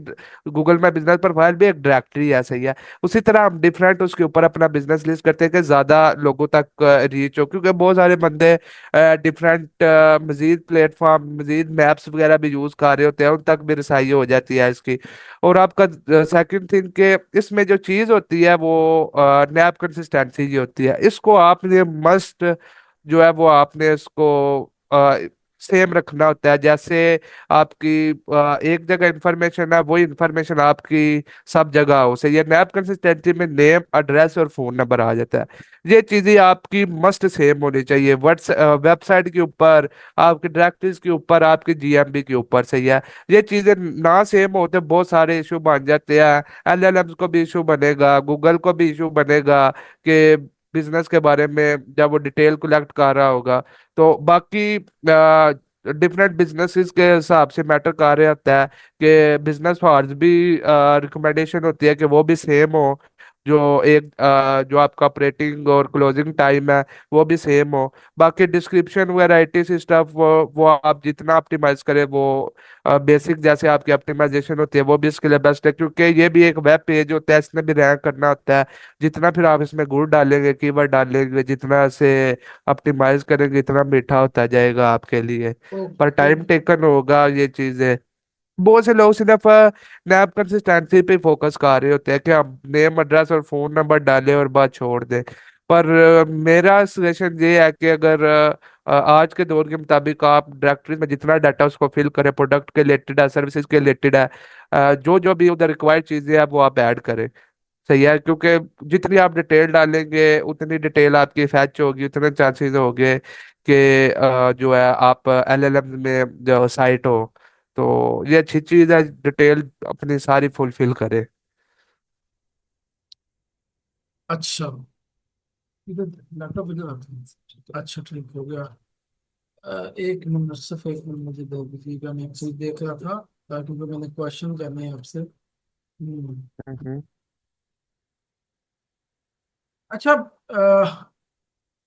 गूगल में बिजनेस प्रोफाइल भी एक डायरेक्टरी है, सही है। उसी तरह हम डिफरेंट उसके ऊपर अपना बिजनेस लिस्ट करते हैं कि ज्यादा लोगों तक रीच हो, क्योंकि बहुत सारे बंदे डिफरेंट मजीद प्लेटफॉर्म, मजीद मैप्स वगैरह भी यूज कर रहे होते हैं, उन तक भी रसाई हो जाती है इसकी। और आपका सेकंड थिंग के इसमें जो चीज होती है वो नैप कंसिस्टेंसी की होती है। इसको आपने मस्ट जो है वो आपने इसको सेम रखना होता है। जैसे आपकी एक जगह इंफॉर्मेशन है, वही इंफॉर्मेशन आपकी सब जगह हो, सही है। नैप कंसिस्टेंसी में नेम, एड्रेस और फोन नंबर आ जाता है। ये चीजें आपकी मस्ट सेम होनी चाहिए, व्हाट्स वेबसाइट के ऊपर, आपकी डायरेक्टरीज के ऊपर, आपकी जीएमबी के ऊपर, सही है। ये चीजें ना सेम होते बहुत सारे इशू बन जाते हैं। एलएलएम्स को भी इशू बनेगा, गूगल को भी इशू बनेगा कि बिजनेस के बारे में जब वो डिटेल कलेक्ट कर रहा होगा। तो बाकी डिफरेंट बिजनेसेस के हिसाब से मैटर कर रहा होता है कि बिजनेस हॉर्स भी रिकमेंडेशन होती है कि वो भी सेम हो, जो एक जो आपका ऑपरेटिंग और क्लोजिंग टाइम है वो भी सेम हो। बाकी डिस्क्रिप्शन वैरायटी स्टफ वो आप जितना ऑप्टिमाइज करें वो बेसिक जैसे आपकी ऑप्टिमाइजेशन होती है वो भी इसके लिए बेस्ट है, क्योंकि ये भी एक वेब पेज होता है, इसमें भी रैंक करना होता है। जितना फिर आप इसमें गुड़ डालेंगे, कीवर्ड डालेंगे, जितना से ऑप्टिमाइज करेंगे, इतना मीठा होता जाएगा आपके लिए। पर ओके। टाइम टेकन होगा ये चीजें। बहुत से लोग सिर्फ नैप कंसिस्टेंसी पे फोकस कर रहे होते हैं कि हम नेम, एड्रेस और फोन नंबर डालें और बात छोड़ दें। पर मेरा सजेशन ये है कि अगर आज के दौर के मुताबिक आप डायरेक्टरी में जितना डाटा उसको फिल करें, प्रोडक्ट के रिलेटेड है, सर्विसेज के रिलेटेड है, जो जो भी उधर रिक्वायर्ड चीजें हैं वो आप ऐड करें, सही है। क्योंकि जितनी आप डिटेल डालेंगे उतनी डिटेल आपकी फैच होगी, उतने चांसेस होंगे कि जो है आप एलएलएम में जो साइट हो। तो ये अच्छी चीज है, डिटेल अपनी सारी फुलफिल करे। अच्छा, इधर लैपटॉप इधर रखते हैं। अच्छा, ठीक हो गया। एक मिनट, सिर्फ एक मिनट मुझे दो, दीजिएगा, मैं कुछ देख रहा था ताकि मैंने क्वेश्चन करने हैं आपसे। हम्म अच्छा,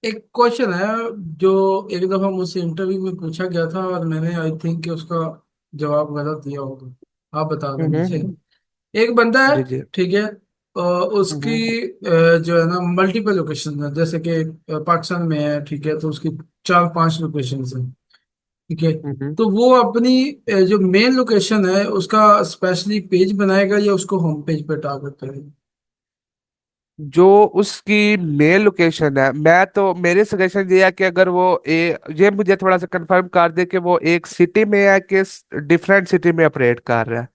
एक क्वेश्चन है जो एक दफा मुझसे इंटरव्यू में पूछा गया था और मैंने आई थिंक कि उसका जवाब गलत दिया होगा, आप बता दो मुझे। हम्म। एक बंदा है, जी जी। ठीक है, उसकी हम्म जो है ना मल्टीपल लोकेशन है, जैसे कि पाकिस्तान में है, ठीक है, तो उसकी चार पांच लोकेशन है, ठीक है। हम्म। तो वो अपनी जो मेन लोकेशन है उसका स्पेशली पेज बनाएगा या उसको होम पेज पे टारगेट करेगा? जो उसकी मेल लोकेशन है, मैं तो मेरे सजेशन ये है कि अगर वो ये मुझे थोड़ा सा कंफर्म कर दे कि वो एक सिटी में है कि डिफरेंट सिटी में ऑपरेट कर रहा है।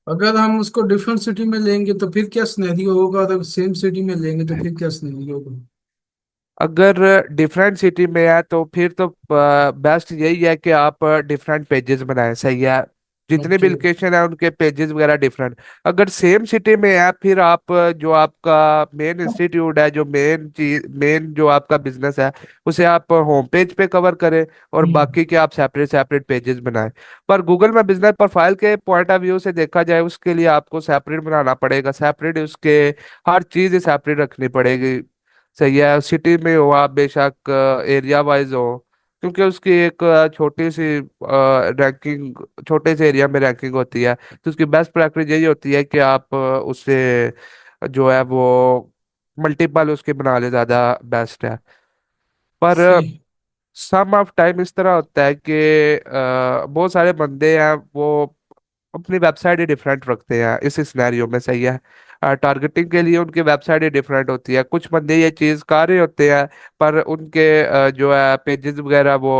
अगर हम उसको डिफरेंट सिटी में लेंगे तो फिर क्या सिनेरियो होगा, और अगर सेम सिटी में लेंगे तो फिर क्या सिनेरियो होगा? अगर डिफरेंट सिटी में है तो फिर तो बेस्ट यही है कि आप डिफरेंट पेजेस बनाएं, सही है। जितने भी ओके। लोकेशन है उनके पेजेस वगैरह डिफरेंट। अगर सेम सिटी में है फिर आप जो आपका मेन इंस्टीट्यूट है, जो मेन चीज, मेन जो आपका बिजनेस है, उसे आप होम पेज पे कवर करें और हम्म। बाकी के आप सेपरेट सेपरेट पेजेस बनाएं। पर गूगल में बिजनेस प्रोफाइल के पॉइंट ऑफ व्यू से देखा जाए, उसके लिए आपको सेपरेट बनाना पड़ेगा, सेपरेट उसके हर चीज सेपरेट रखनी पड़ेगी। सही है, सिटी में हो आप बेशक, एरिया वाइज हो, क्योंकि उसकी एक छोटी सी रैंकिंग, छोटे से एरिया में रैंकिंग होती है। तो उसकी बेस्ट प्रैक्टिस यही होती है कि आप उससे जो है वो मल्टीपल उसके बना ले, ज्यादा बेस्ट है। पर सही। सम ऑफ टाइम इस तरह होता है कि बहुत सारे बंदे हैं वो अपनी वेबसाइट ही डिफरेंट रखते हैं इस सिनेरियो में, सही है। टारगेटिंग के लिए उनकी वेबसाइट ही डिफरेंट होती है। कुछ बंदे ये चीज कर रहे होते हैं पर उनके जो है पेजेस वगैरह वो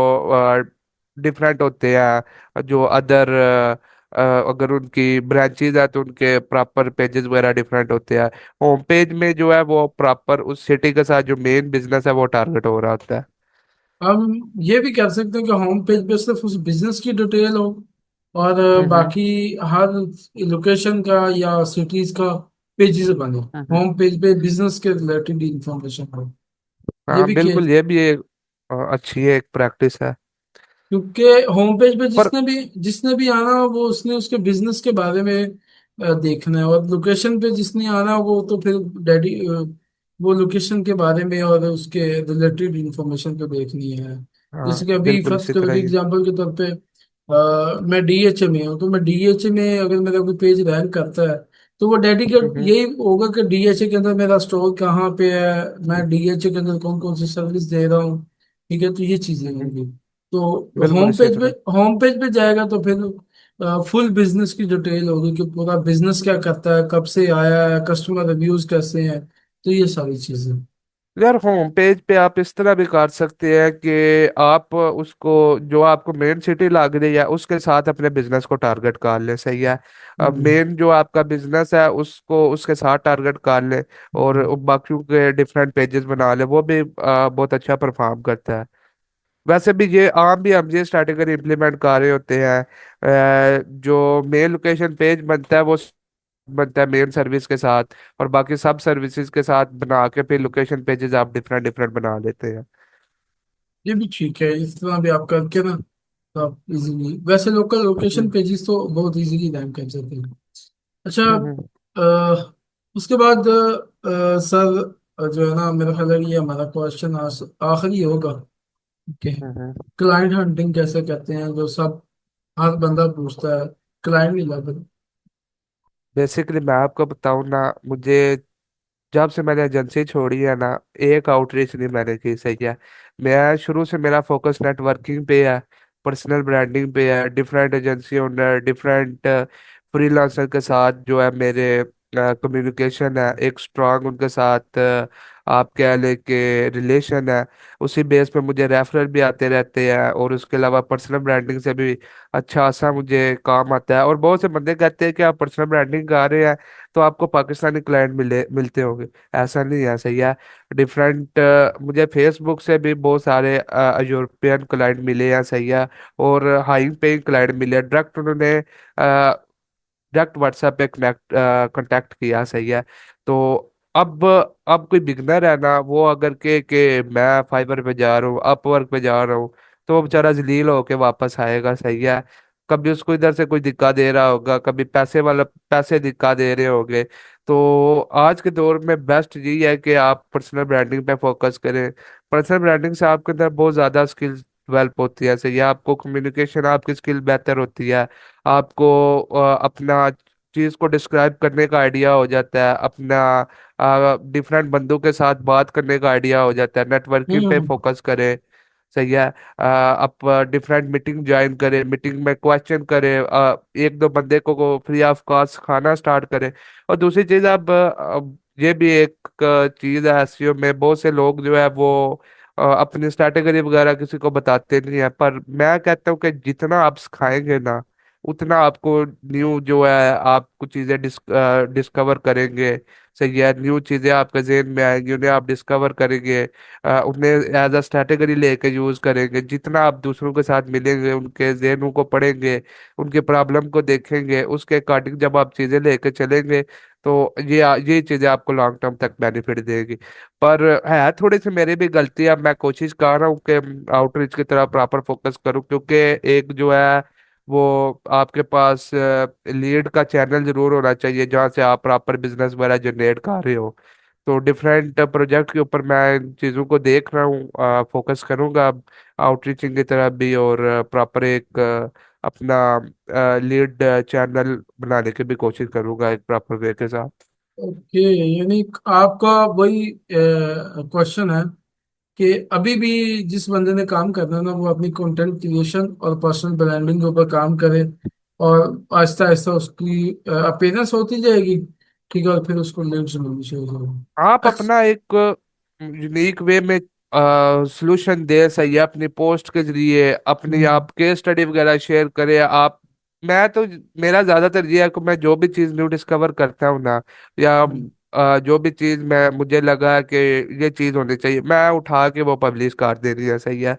डिफरेंट होते हैं। जो अदर अगर उनकी ब्रांचेज है तो उनके प्रॉपर पेजेस वगैरह डिफरेंट होते हैं। होम पेज में जो है वो प्रॉपर उस सिटी के साथ जो मेन बिजनेस है वो टारगेट हो रहा होता है। हम ये भी कह सकते हैं कि होम पेज पे सिर्फ उस बिजनेस की डिटेल हो, और हम्म बाकी हर लोकेशन का या सिटीज का पेजेस बने, हम्म। होम पेज पे बिजनेस के रिलेटेड इंफॉर्मेशन हो। ये हाँ भी किया, बिल्कुल, ये भी एक अच्छी है, एक प्रैक्टिस है। क्योंकि होम पेज पे पर जिसने भी आना हो वो उसने उसके बिजनेस के बारे में देखना है, और लोकेशन पे जिसने आना हो वो तो फिर डैडी वो लोकेशन के बारे में और उसके रिलेटेड इंफॉर्मेशन तो देखनी है। हाँ जैसे कि अभी बिल्कुल फर्ज इसी करो तरह कि ही। एग्जांपल के तौर पे मैं डीएचए में हूँ, तो मैं डीएचए में अगर मेरा कोई पेज रैंक करता है तो वो डेडिकेट हम्म यही होगा कि डीएचए के अंदर मेरा स्टोर कहाँ पे है, मैं डीएचए के अंदर कौन कौन सी सर्विस दे रहा हूँ, ठीक है, तो ये चीजें हम्म। होंगी। तो बिल्कुल इसी तरह। होम पेज पे जाएगा तो फिर फुल बिजनेस की डिटेल होगी कि पूरा बिजनेस क्या करता है, कब से आया है, कस्टमर रिव्यूज कैसे हैं, तो ये सारी चीजें। यार होम पेज पे आप इस तरह भी कर सकते हैं कि आप उसको, जो आपको मेन सिटी लग रही है उसके साथ अपने बिजनेस को टारगेट कर लें, सही है। अब हम्म। मेन जो आपका बिजनेस है उसको उसके साथ टारगेट कर लें और हम्म। बाकियों के डिफरेंट पेजेस बना लें, वो भी बहुत अच्छा परफॉर्म करता है। वैसे भी ये आम भी हम ये स्ट्रैटेजी इम्प्लीमेंट कर रहे होते हैं। जो मेन लोकेशन पेज बनता है वो बनता है मेन सर्विस के साथ, और बाकी सब सर्विसेज के साथ बना के फिर लोकेशन पेजेस आप डिफरेंट डिफरेंट बना लेते हैं। ये भी ठीक है, इस तरह भी आप करके ना, तो आप इजीली, वैसे लोकल लोकेशन हम्म पेजेस तो बहुत इजीली रैंक कर जाते हैं। अच्छा, हम्म उसके बाद सर, जो है ना, मेरा ख्याल है कि ये हमारा क्वेश्चन आखिरी होगा, ओके। हम्म। क्लाइंट हंटिंग कैसे करते हैं, जो सब हर बंदा पूछता है, क्लाइंट नहीं लाते। बेसिकली मैं आपको बताऊं ना, मुझे जब से मैंने एजेंसी छोड़ी है ना, एक आउटरीच नहीं मैंने की, सही है। मैं शुरू से मेरा फोकस नेटवर्किंग पे है, पर्सनल ब्रांडिंग पे है, different agency owner, different freelancer के साथ जो है मेरे कम्युनिकेशन है एक स्ट्रांग, उनके साथ आप कह लें कि रिलेशन है। उसी बेस पे मुझे रेफरल भी आते रहते हैं और उसके अलावा पर्सनल ब्रांडिंग से भी अच्छा खासा मुझे काम आता है। और बहुत से बंदे कहते हैं कि आप पर्सनल ब्रांडिंग कर रहे हैं तो आपको पाकिस्तानी क्लाइंट मिलते होंगे। ऐसा नहीं है, सही है। डिफरेंट मुझे फेसबुक से भी बहुत सारे यूरोपियन क्लाइंट मिले हैं, सही है। और हाई पेइंग क्लाइंट मिले हैं, डायरेक्ट उन्होंने डायरेक्ट व्हाट्सएप पे कनेक्ट कांटेक्ट किया, सही है। तो अब कोई बिगनर है ना, वो अगर के मैं फाइवर पे जा रहा हूँ, अपवर्क पे जा रहा हूँ, तो वो बेचारा जलील होके वापस आएगा, सही है। कभी उसको इधर से कोई धक्का दे रहा होगा, कभी पैसे वाला पैसे धक्का दे रहे होंगे। तो आज के दौर में बेस्ट यही है कि आप पर्सनल ब्रांडिंग पे फोकस करें। पर्सनल ब्रांडिंग से आपके अंदर बहुत ज्यादा स्किल्स डेवलप होती है, सही है। आपको कम्युनिकेशन, आपकी स्किल बेहतर होती है। आपको अपना चीज को डिस्क्राइब करने का आइडिया हो जाता है, अपना डिफरेंट बंदों के साथ बात करने का आइडिया हो जाता है। नेटवर्किंग पे हम्म फोकस करें, सही है। आप डिफरेंट मीटिंग ज्वाइन करें, मीटिंग में क्वेश्चन करें, एक दो बंदे को फ्री ऑफ कॉस्ट खाना स्टार्ट करें। और दूसरी चीज, आप ये भी एक चीज है एसईओ में, बहुत से लोग जो है वो अपनी स्ट्रैटेजी वगैरह किसी को बताते नहीं है। पर मैं कहता हूँ कि जितना आप सिखाएंगे ना, उतना आपको न्यू जो है आपको चीजें डिस्कवर करेंगे, सही है। न्यू चीजें आपके जेहन में आएंगी, उन्हें आप डिस्कवर करेंगे, उन्हें एज अ स्ट्रैटेजी लेके यूज करेंगे। जितना आप दूसरों के साथ मिलेंगे, उनके जहनों को पढ़ेंगे, उनके प्रॉब्लम को देखेंगे, उसके अकॉर्डिंग जब आप चीजें लेके चलेंगे, तो ये चीजें आपको लॉन्ग टर्म तक बेनिफिट देगी। पर है थोड़ी सी मेरी भी गलती है, मैं कोशिश कर रहा हूँ कि आउटरीच की तरफ प्रॉपर फोकस करूँ, क्योंकि एक जो है वो आपके पास लीड का चैनल जरूर होना चाहिए जहाँ से आप प्रॉपर बिजनेस वगैरह जनरेट कर रहे हो। तो डिफरेंट प्रोजेक्ट के ऊपर मैं इन चीज़ों को देख रहा हूँ, फोकस करूँगा आउटरीचिंग की तरफ भी, और प्रॉपर एक अपना लीड चैनल बनाने की भी कोशिश करूँगा एक प्रॉपर वे के साथ। ओके, यानी आपका वही क्वेश्चन है कि अभी भी जिस बंदे ने काम करना है ना, वो अपनी कंटेंट क्रिएशन और पर्सनल ब्रांडिंग के ऊपर काम करे, और आहिस्ता आहिस्ता उसकी अपीयरेंस होती जाएगी, ठीक है, और फिर उसको लीड्स मिलनी चाहिए। आप अच्छा। अपना एक यूनिक वे में सॉल्यूशन दे, सही है। अपनी पोस्ट के जरिए अपनी हम्म आप केस स्टडी वगैरह शेयर करें आप। मैं तो, मेरा ज्यादातर ये है कि मैं जो भी चीज न्यू डिस्कवर करता हूँ ना, या हम्म जो भी चीज मैं मुझे लगा कि ये चीज होनी चाहिए, मैं उठा के वो पब्लिश कर देनी है, सही है।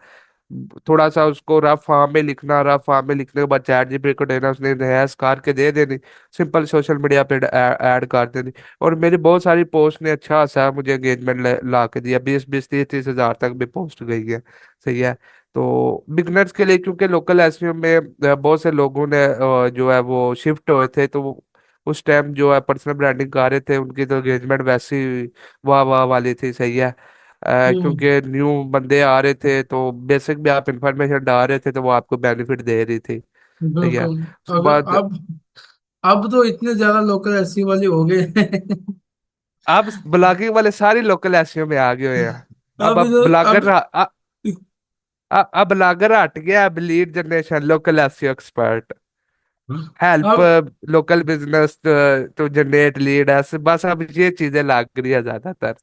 थोड़ा सा उसको रफ फॉर्म में लिखना, रफ फॉर्म में लिखने के बाद चैट जीपीटी को देना, उसने रिहाइस करके दे देनी, सिंपल सोशल मीडिया पे ऐड कर देनी। और मेरी बहुत सारी पोस्ट ने अच्छा खासा मुझे एंगेजमेंट ला के दिया, 20-20 30-30 हज़ार तक भी पोस्ट गई है, सही है। तो बिगनर्स के लिए, क्योंकि लोकल एसईओ में बहुत से लोगों ने जो है वो शिफ्ट हुए थे, तो उस टाइम जो है पर्सनल ब्रांडिंग कर रहे थे, उनकी तो एंगेजमेंट वैसी वाह वाह वाली थी, सही है। हम्म, क्योंकि न्यू बंदे आ रहे थे, तो बेसिक भी आप इंफॉर्मेशन डाल रहे थे, तो वो आपको बेनिफिट दे रही थी, सही है। बिल्कुल। उसके अगर बाद अब तो इतने ज्यादा लोकल एसई वाले हो गए हैं। अब ब्लॉगिंग वाले सारी लोकल एसईओ में आ गए हुए हैं। अब अब तो ब्लॉगर अब अब ब्लॉगर हट गया, अब lead generation local SEO expert, help अब local business to generate lead, ऐसे बस अब ये चीजें लाग रही है ज्यादातर।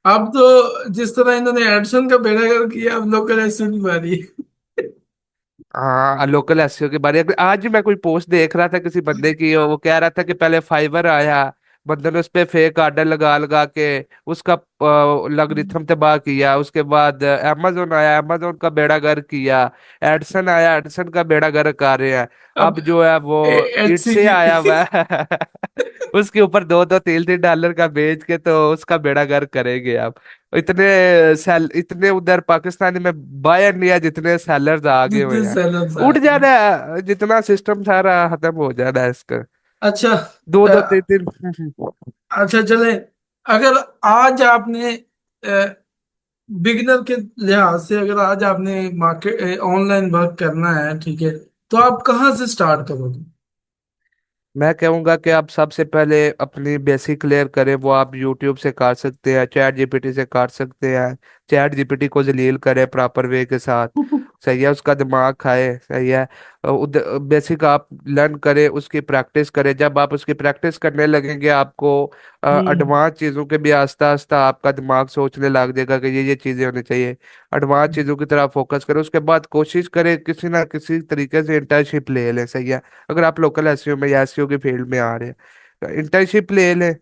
अब तो जिस तरह इन्होंने एडसन का बेड़ा गर्क किया, अब लोकल एसई की बारी है। हाँ, लोकल एसईओ के बारे में आज ही मैं कोई पोस्ट देख रहा था किसी बंदे की, वो कह रहा था कि पहले फाइवर आया, बंदे ने उस पे फेक आर्डर लगा लगा के उसका लॉगरिथम तबाह किया। उसके बाद अमेजोन आया, अमेजोन का बेड़ा गर्क किया। एडसन आया, एडसन का बेड़ा गर्क कर रहे हैं। अब अब जो है वो इट एचसी से आया की। हुआ है। उसके ऊपर 2-2 3-3 डॉलर का बेच के तो उसका बेड़ा गर्क करेंगे आप। इतने इतने उधर पाकिस्तानी में बायर नहीं है जितने सेलर्स आगे हुए जितने हैं। सेलर्स उठ आए। जाना है, जितना सिस्टम सारा खत्म हो जाना है इसका। अच्छा। दो अ, दो तीन तीन अच्छा चले, अगर आज आपने बिगिनर के लिहाज से, अगर आज आपने मार्केट ऑनलाइन वर्क करना है, ठीक है, तो आप कहाँ से स्टार्ट करोगे? मैं कहूंगा कि आप सबसे पहले अपनी बेसिक क्लियर करें, वो आप यूट्यूब से कर सकते हैं, चैट जीपीटी से कर सकते हैं। चैट जीपीटी को जलील करें प्रॉपर वे के साथ, सही है। उसका दिमाग खाए, सही है। बेसिक आप लर्न करें, उसकी प्रैक्टिस करें। जब आप उसकी प्रैक्टिस करने लगेंगे, आपको हम्म एडवांस चीज़ों के भी आस्ता आस्ता आपका दिमाग सोचने लग जाएगा कि ये चीज़ें होनी चाहिए। एडवांस चीज़ों की तरफ फोकस करें। उसके बाद कोशिश करें किसी ना किसी तरीके से इंटर्नशिप ले लें, सही है। अगर आप लोकल एसईओ में या एसईओ की फील्ड में आ रहे हैं, तो इंटर्नशिप ले लें,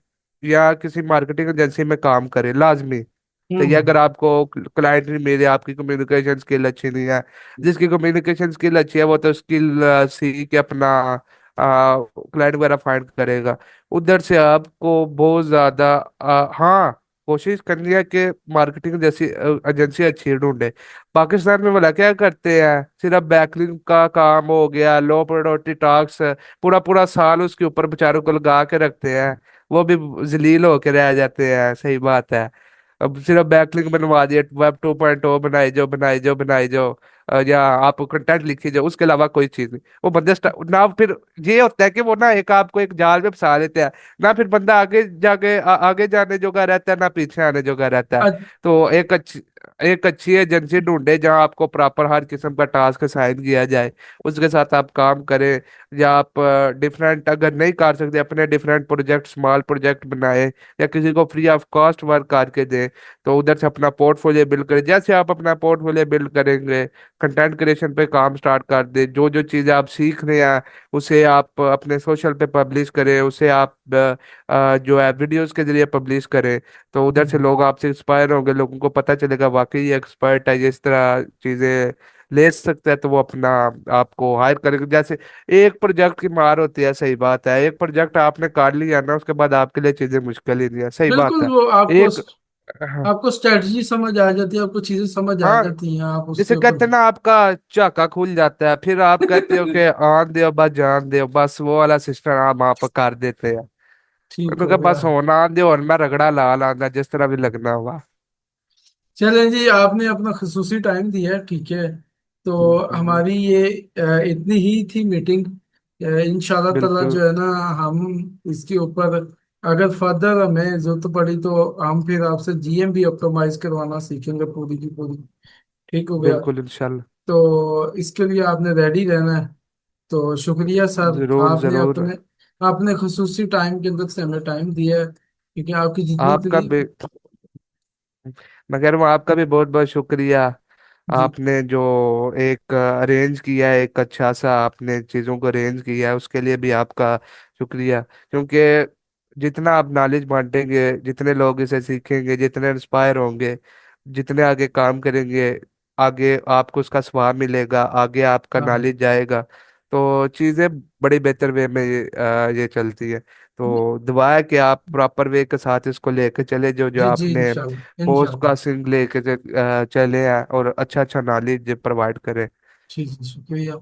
या किसी मार्केटिंग एजेंसी में काम करें लाजमी। तो ये, हम्म अगर आपको क्लाइंट नहीं मिले, आपकी कम्युनिकेशन स्किल अच्छी नहीं है, जिसकी कम्युनिकेशन स्किल अच्छी है वो तो स्किल सीख के अपना क्लाइंट वगैरह फाइंड करेगा। उधर से आपको बहुत ज्यादा हाँ, कोशिश करनी है कि मार्केटिंग जैसी एजेंसी अच्छी ढूंढे। पाकिस्तान में भला क्या करते हैं, सिर्फ बैकलिंग का काम हो गया, लो प्रायोरिटी टास्क, पूरा पूरा साल उसके ऊपर बेचारों को लगा के रखते हैं, वो भी जलील होके रह जाते हैं। सही बात है। अब सिर्फ बैकलिंक बनवा दिए, वेब 2.0 बनाई जो बनाई जो बनाई जो, या आप कंटेंट लिखी जाओ, उसके अलावा कोई चीज नहीं। वो बंदे ना फिर ये होता है कि वो ना एक आपको एक जाल में फंसा देते हैं, ना फिर बंदा आगे जाके आगे जाने जोगा रहता है, ना पीछे आने जोगा रहता है। अ- तो एक अच्छी एजेंसी ढूंढे जहां आपको प्रॉपर हर किस्म का टास्क असाइन किया जाए, उसके साथ आप काम करें। या आप डिफरेंट अगर नहीं कर सकते, अपने डिफरेंट प्रोजेक्ट, स्मॉल प्रोजेक्ट बनाए, या किसी को फ्री ऑफ कॉस्ट वर्क करके दें। तो उधर से अपना पोर्टफोलियो बिल्ड करें। जैसे आप अपना पोर्टफोलियो बिल्ड करेंगे, कंटेंट क्रिएशन पे काम स्टार्ट कर दे, जो जो चीज़ें आप सीख रहे हैं उसे आप अपने सोशल पे पब्लिश करें, उसे आप जो है वीडियोस के जरिए पब्लिश करें। तो उधर से लोग आपसे इंस्पायर होंगे, लोगों को पता चलेगा वाकई ये एक्सपर्ट है, ये इस तरह चीज़ें ले सकता है, तो वो अपना आपको हायर करेंगे। जैसे एक प्रोजेक्ट की मार होती है, सही बात है, एक प्रोजेक्ट आपने कर लिया ना, उसके बाद आपके लिए चीज़ें मुश्किल ही नहीं है। सही बात बिल्कुल, है। वो आपको एक हाँ, आपको स्ट्रेटजी समझ आ जाती है, आपको चीजें समझ आ हाँ, जाती हैं, आप उसके जैसे ऊपर। कहते हैं ना, आपका चाका खुल जाता है, फिर आप कहते हो कि आन दो बस जान दो, बस वो वाला सिस्टम आप कर देते हैं। ठीक तो हो क्या, गया। बस होना आन दो और मैं रगड़ा ला लाना जिस तरह भी लगना हुआ। चलें जी, आपने अपना खसूसी टाइम दिया है, ठीक है। तो हम्म। हमारी ये इतनी ही थी मीटिंग। इंशाल्लाह ताला बिल्कुल जो है ना, हम इसके ऊपर अगर फर्दर हमें जरूरत पड़ी तो हम फिर आपसे जीएम भी ऑप्टिमाइज करवाना सीखेंगे पूरी की पूरी। ठीक हो गया। बिल्कुल इंशाल्लाह। तो इसके लिए आपने रेडी रहना है। तो शुक्रिया सर, जरूर आपने जरूर। अपने अपने खसूसी टाइम के अंदर से हमें टाइम दिया है, क्योंकि आपकी जितनी आपका भी, मैं कह रहा हूँ आपका भी बहुत बहुत शुक्रिया। जी। आपने जो एक अरेंज किया है, एक अच्छा सा आपने चीज़ों को अरेंज किया है, उसके लिए भी आपका शुक्रिया। क्योंकि जितना आप नॉलेज बांटेंगे, जितने लोग इसे सीखेंगे, जितने इंस्पायर होंगे, जितने आगे काम करेंगे, आगे आपको उसका स्वाब मिलेगा, आगे आपका हाँ। नॉलेज जाएगा। तो चीज़ें बड़ी बेहतर वे में ये चलती है। तो दुआ है कि आप प्रॉपर वे के साथ इसको लेके चले, जो जो जी जी, आपने इंशाल्लाह पोस्ट इंशाल्लाह। कास्टिंग लेके चले हैं, और अच्छा अच्छा नॉलेज प्रोवाइड करें। जी जी, शुक्रिया।